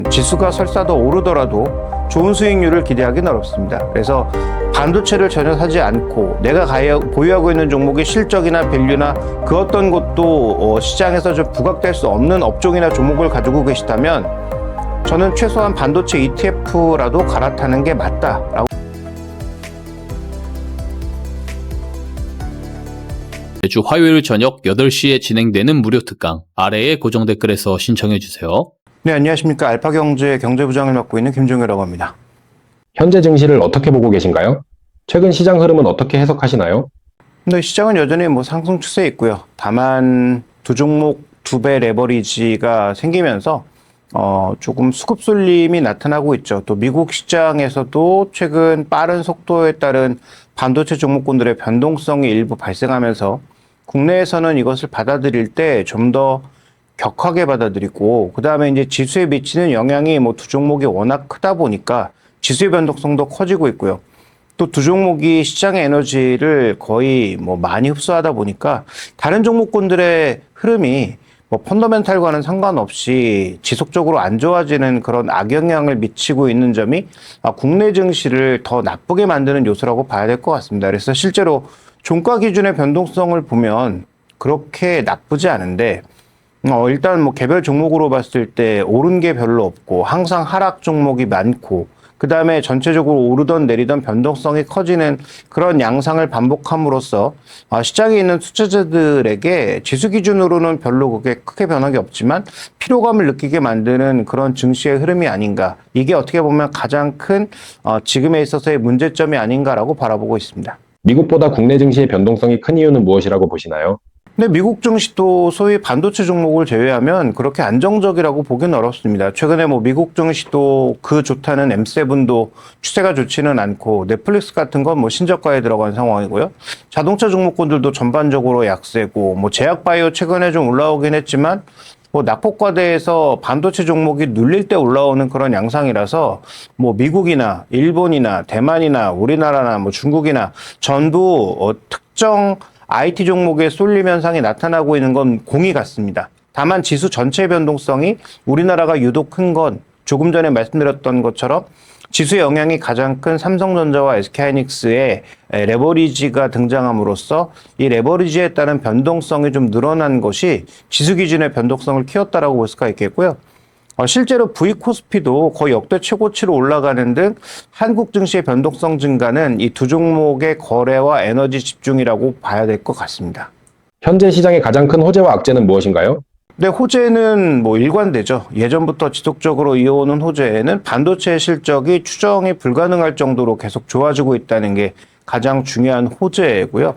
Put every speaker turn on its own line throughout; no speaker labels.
지수가 설사 더 오르더라도 좋은 수익률을 기대하기는 어렵습니다. 그래서 반도체를 전혀 사지 않고 내가 보유하고 있는 종목의 실적이나 밸류나 그 어떤 것도 시장에서 좀 부각될 수 없는 업종이나 종목을 가지고 계시다면 저는 최소한 반도체 ETF라도 갈아타는 게 맞다라고.
매주 화요일 저녁 8시에 진행되는 무료 특강 아래의 고정 댓글에서 신청해 주세요.
네, 안녕하십니까. 알파경제 경제부장을 맡고 있는 김종효라고 합니다.
현재 증시를 어떻게 보고 계신가요? 최근 시장 흐름은 어떻게 해석하시나요?
네, 시장은 여전히 상승 추세에 있고요. 다만 두 종목 2배 레버리지가 생기면서 조금 수급 쏠림이 나타나고 있죠. 또 미국 시장에서도 최근 빠른 속도에 따른 반도체 종목군들의 변동성이 일부 발생하면서 국내에서는 이것을 받아들일 때 좀 더 격하게 받아들이고, 그 다음에 이제 지수에 미치는 영향이 두 종목이 워낙 크다 보니까 지수의 변동성도 커지고 있고요. 또 두 종목이 시장의 에너지를 거의 많이 흡수하다 보니까 다른 종목군들의 흐름이 펀더멘탈과는 상관없이 지속적으로 안 좋아지는 그런 악영향을 미치고 있는 점이 국내 증시를 더 나쁘게 만드는 요소라고 봐야 될 것 같습니다. 그래서 실제로 종가 기준의 변동성을 보면 그렇게 나쁘지 않은데, 일단 개별 종목으로 봤을 때 오른 게 별로 없고 항상 하락 종목이 많고, 그 다음에 전체적으로 오르던 내리던 변동성이 커지는 그런 양상을 반복함으로써 시장에 있는 투자자들에게 지수 기준으로는 별로 그게 크게 변화가 없지만 피로감을 느끼게 만드는 그런 증시의 흐름이 아닌가. 이게 어떻게 보면 가장 큰 지금에 있어서의 문제점이 아닌가라고 바라보고 있습니다.
미국보다 국내 증시의 변동성이 큰 이유는 무엇이라고 보시나요?
근데 미국 증시도 소위 반도체 종목을 제외하면 그렇게 안정적이라고 보기는 어렵습니다. 최근에 미국 증시도 그 좋다는 M7도 추세가 좋지는 않고, 넷플릭스 같은 건 신저가에 들어간 상황이고요. 자동차 종목군들도 전반적으로 약세고, 제약바이오 최근에 좀 올라오긴 했지만 낙폭과대에서 반도체 종목이 눌릴 때 올라오는 그런 양상이라서 미국이나 일본이나 대만이나 우리나라나 중국이나 전부 특정 IT 종목의 쏠림 현상이 나타나고 있는 건 공이 같습니다. 다만 지수 전체 변동성이 우리나라가 유독 큰 건 조금 전에 말씀드렸던 것처럼 지수의 영향이 가장 큰 삼성전자와 SK하이닉스의 레버리지가 등장함으로써 이 레버리지에 따른 변동성이 좀 늘어난 것이 지수 기준의 변동성을 키웠다라고 볼 수가 있겠고요. 실제로 V코스피도 거의 역대 최고치로 올라가는 등 한국 증시의 변동성 증가는 이 두 종목의 거래와 에너지 집중이라고 봐야 될 것 같습니다.
현재 시장의 가장 큰 호재와 악재는 무엇인가요?
네, 호재는 일관되죠. 예전부터 지속적으로 이어오는 호재는 반도체 실적이 추정이 불가능할 정도로 계속 좋아지고 있다는 게 가장 중요한 호재고요.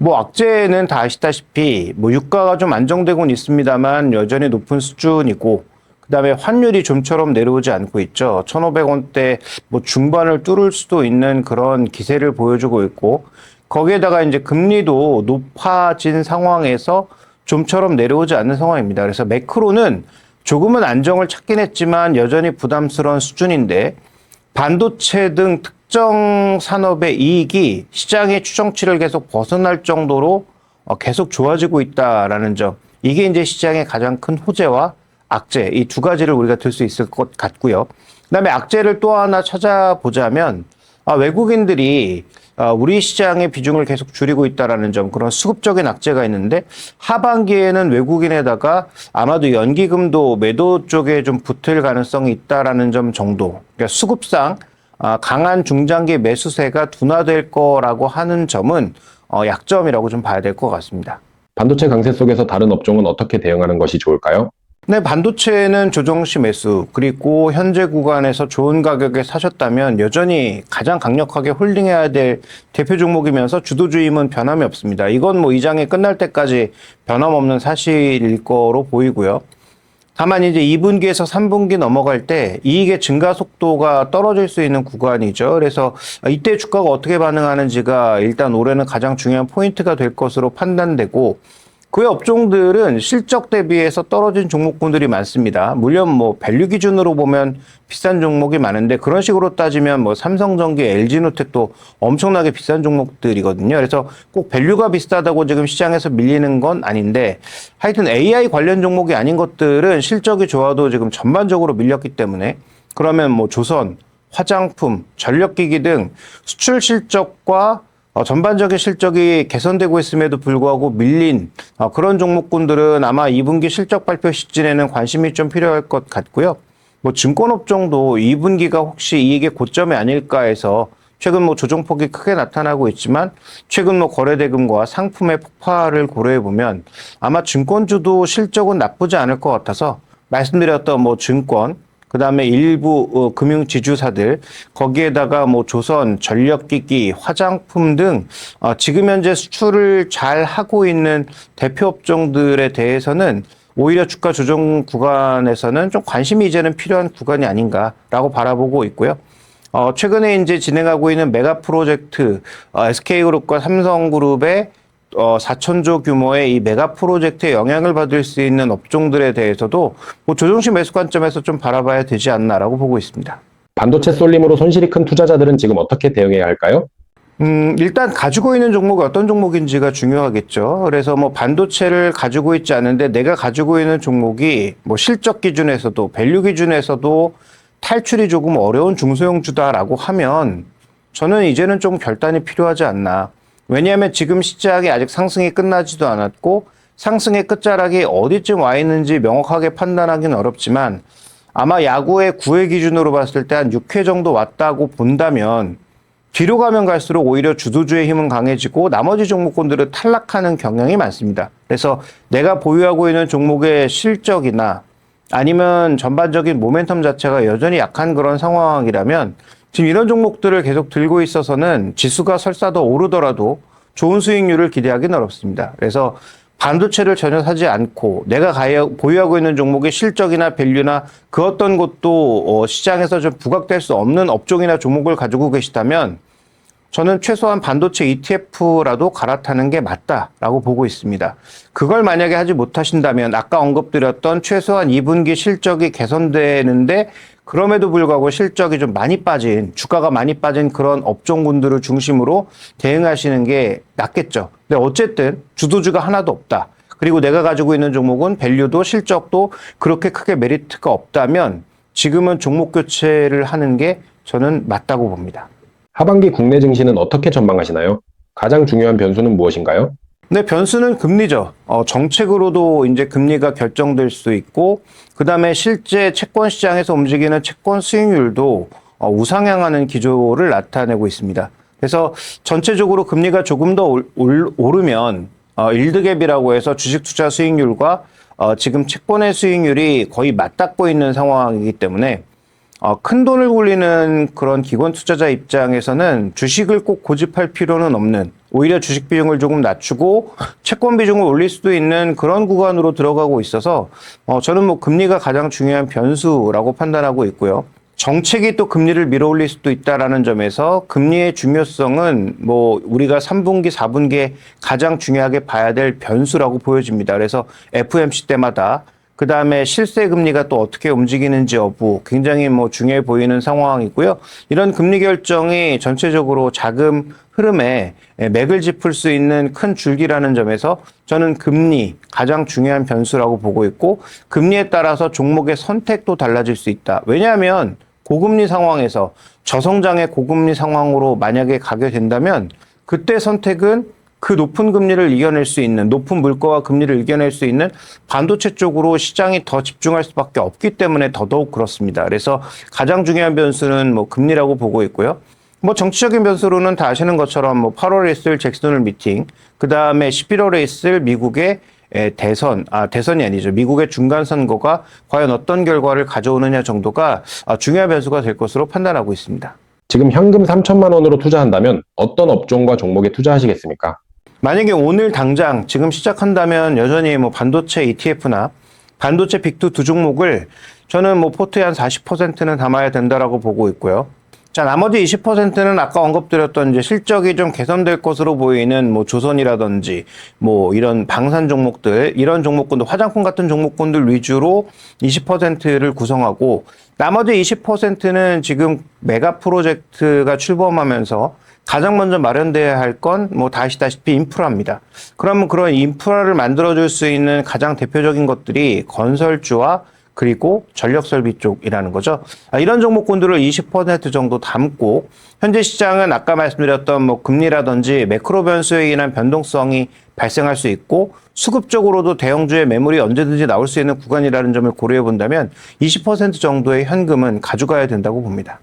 악재는 다 아시다시피 유가가 좀 안정되고는 있습니다만 여전히 높은 수준이고, 그다음에 환율이 좀처럼 내려오지 않고 있죠. 1,500원대 중반을 뚫을 수도 있는 그런 기세를 보여주고 있고, 거기에다가 이제 금리도 높아진 상황에서 좀처럼 내려오지 않는 상황입니다. 그래서 매크로는 조금은 안정을 찾긴 했지만 여전히 부담스러운 수준인데, 반도체 등 특정 산업의 이익이 시장의 추정치를 계속 벗어날 정도로 계속 좋아지고 있다라는 점, 이게 이제 시장의 가장 큰 호재와 악재, 이 두 가지를 우리가 들 수 있을 것 같고요. 그다음에 악재를 또 하나 찾아보자면 외국인들이 우리 시장의 비중을 계속 줄이고 있다라는 점, 그런 수급적인 악재가 있는데, 하반기에는 외국인에다가 아마도 연기금도 매도 쪽에 좀 붙을 가능성이 있다라는 점 정도. 그러니까 수급상 강한 중장기 매수세가 둔화될 거라고 하는 점은 약점이라고 좀 봐야 될 것 같습니다.
반도체 강세 속에서 다른 업종은 어떻게 대응하는 것이 좋을까요?
네, 반도체는 조정시 매수, 그리고 현재 구간에서 좋은 가격에 사셨다면 여전히 가장 강력하게 홀딩해야 될 대표 종목이면서 주도주의는 변함이 없습니다. 이건 이 장이 끝날 때까지 변함없는 사실일 거로 보이고요. 다만 이제 2분기에서 3분기 넘어갈 때 이익의 증가 속도가 떨어질 수 있는 구간이죠. 그래서 이때 주가가 어떻게 반응하는지가 일단 올해는 가장 중요한 포인트가 될 것으로 판단되고, 그 외 업종들은 실적 대비해서 떨어진 종목군들이 많습니다. 물론 뭐 밸류 기준으로 보면 비싼 종목이 많은데 그런 식으로 따지면 뭐 삼성전기, LG노텍도 엄청나게 비싼 종목들이거든요. 그래서 꼭 밸류가 비싸다고 지금 시장에서 밀리는 건 아닌데 하여튼 AI 관련 종목이 아닌 것들은 실적이 좋아도 지금 전반적으로 밀렸기 때문에 그러면 뭐 조선, 화장품, 전력기기 등 수출 실적과 전반적인 실적이 개선되고 있음에도 불구하고 밀린 그런 종목군들은 아마 2분기 실적 발표 시즌에는 관심이 좀 필요할 것 같고요. 뭐 증권업종도 2분기가 혹시 이익의 고점이 아닐까 해서 최근 뭐 조정폭이 크게 나타나고 있지만 최근 뭐 거래대금과 상품의 폭발을 고려해 보면 아마 증권주도 실적은 나쁘지 않을 것 같아서 말씀드렸던 뭐 증권 그다음에 일부 금융 지주사들 거기에다가 뭐 조선, 전력기기, 화장품 등 지금 현재 수출을 잘 하고 있는 대표 업종들에 대해서는 오히려 주가 조정 구간에서는 좀 관심이 이제는 필요한 구간이 아닌가라고 바라보고 있고요. 최근에 이제 진행하고 있는 메가 프로젝트 SK그룹과 삼성그룹의 4천조 규모의 이 메가 프로젝트에 영향을 받을 수 있는 업종들에 대해서도 뭐 조정시 매수 관점에서 좀 바라봐야 되지 않나라고 보고 있습니다.
반도체 쏠림으로 손실이 큰 투자자들은 지금 어떻게 대응해야 할까요?
일단 가지고 있는 종목이 어떤 종목인지가 중요하겠죠. 그래서 뭐 반도체를 가지고 있지 않은데 내가 가지고 있는 종목이 뭐 실적 기준에서도 밸류 기준에서도 탈출이 조금 어려운 중소형주다라고 하면 저는 이제는 좀 결단이 필요하지 않나. 왜냐하면 지금 시장이 아직 상승이 끝나지도 않았고 상승의 끝자락이 어디쯤 와 있는지 명확하게 판단하기는 어렵지만 아마 야구의 9회 기준으로 봤을 때 한 6회 정도 왔다고 본다면 뒤로 가면 갈수록 오히려 주도주의 힘은 강해지고 나머지 종목군들은 탈락하는 경향이 많습니다. 그래서 내가 보유하고 있는 종목의 실적이나 아니면 전반적인 모멘텀 자체가 여전히 약한 그런 상황이라면 지금 이런 종목들을 계속 들고 있어서는 지수가 설사 더 오르더라도 좋은 수익률을 기대하기는 어렵습니다. 그래서 반도체를 전혀 사지 않고 내가 보유하고 있는 종목의 실적이나 밸류나 그 어떤 것도 시장에서 좀 부각될 수 없는 업종이나 종목을 가지고 계시다면 저는 최소한 반도체 ETF라도 갈아타는 게 맞다라고 보고 있습니다. 그걸 만약에 하지 못하신다면 아까 언급드렸던 최소한 2분기 실적이 개선되는데 그럼에도 불구하고 실적이 좀 많이 빠진, 주가가 많이 빠진 그런 업종군들을 중심으로 대응하시는 게 낫겠죠. 근데 어쨌든 주도주가 하나도 없다. 그리고 내가 가지고 있는 종목은 밸류도 실적도 그렇게 크게 메리트가 없다면 지금은 종목 교체를 하는 게 저는 맞다고 봅니다.
하반기 국내 증시는 어떻게 전망하시나요? 가장 중요한 변수는 무엇인가요?
네, 변수는 금리죠. 정책으로도 이제 금리가 결정될 수 있고, 그 다음에 실제 채권 시장에서 움직이는 채권 수익률도 우상향하는 기조를 나타내고 있습니다. 그래서 전체적으로 금리가 조금 더 오르면 일드갭이라고 해서 주식 투자 수익률과 지금 채권의 수익률이 거의 맞닿고 있는 상황이기 때문에 큰 돈을 굴리는 그런 기관 투자자 입장에서는 주식을 꼭 고집할 필요는 없는 오히려 주식 비중을 조금 낮추고 채권 비중을 올릴 수도 있는 그런 구간으로 들어가고 있어서 저는 뭐 금리가 가장 중요한 변수라고 판단하고 있고요. 정책이 또 금리를 밀어올릴 수도 있다라는 점에서 금리의 중요성은 뭐 우리가 3분기, 4분기에 가장 중요하게 봐야 될 변수라고 보여집니다. 그래서 FOMC 때마다 그 다음에 실세 금리가 또 어떻게 움직이는지 여부 굉장히 뭐 중요해 보이는 상황이고요. 이런 금리 결정이 전체적으로 자금 흐름에 맥을 짚을 수 있는 큰 줄기라는 점에서 저는 금리 가장 중요한 변수라고 보고 있고 금리에 따라서 종목의 선택도 달라질 수 있다. 왜냐하면 고금리 상황에서 저성장의 고금리 상황으로 만약에 가게 된다면 그때 선택은 그 높은 금리를 이겨낼 수 있는 높은 물가와 금리를 이겨낼 수 있는 반도체 쪽으로 시장이 더 집중할 수밖에 없기 때문에 더더욱 그렇습니다. 그래서 가장 중요한 변수는 뭐 금리라고 보고 있고요. 뭐 정치적인 변수로는 다 아시는 것처럼 뭐 8월에 있을 잭슨홀 미팅, 그 다음에 11월에 있을 미국의 대선이 아니죠. 미국의 중간 선거가 과연 어떤 결과를 가져오느냐 정도가 중요한 변수가 될 것으로 판단하고 있습니다.
지금 현금 3천만 원으로 투자한다면 어떤 업종과 종목에 투자하시겠습니까?
만약에 오늘 당장 지금 시작한다면 여전히 뭐 반도체 ETF나 반도체 빅2 두 종목을 저는 뭐 포트의 한 40%는 담아야 된다라고 보고 있고요. 자, 나머지 20%는 아까 언급드렸던 이제 실적이 좀 개선될 것으로 보이는 뭐 조선이라든지 뭐 이런 방산 종목들, 이런 종목군들, 화장품 같은 종목군들 위주로 20%를 구성하고 나머지 20%는 지금 메가 프로젝트가 출범하면서 가장 먼저 마련돼야 할 건 뭐 다 아시다시피 인프라입니다. 그러면 그런 인프라를 만들어줄 수 있는 가장 대표적인 것들이 건설주와 그리고 전력설비 쪽이라는 거죠. 이런 종목군들을 20% 정도 담고 현재 시장은 아까 말씀드렸던 뭐 금리라든지 매크로 변수에 인한 변동성이 발생할 수 있고 수급적으로도 대형주의 매물이 언제든지 나올 수 있는 구간이라는 점을 고려해 본다면 20% 정도의 현금은 가져가야 된다고 봅니다.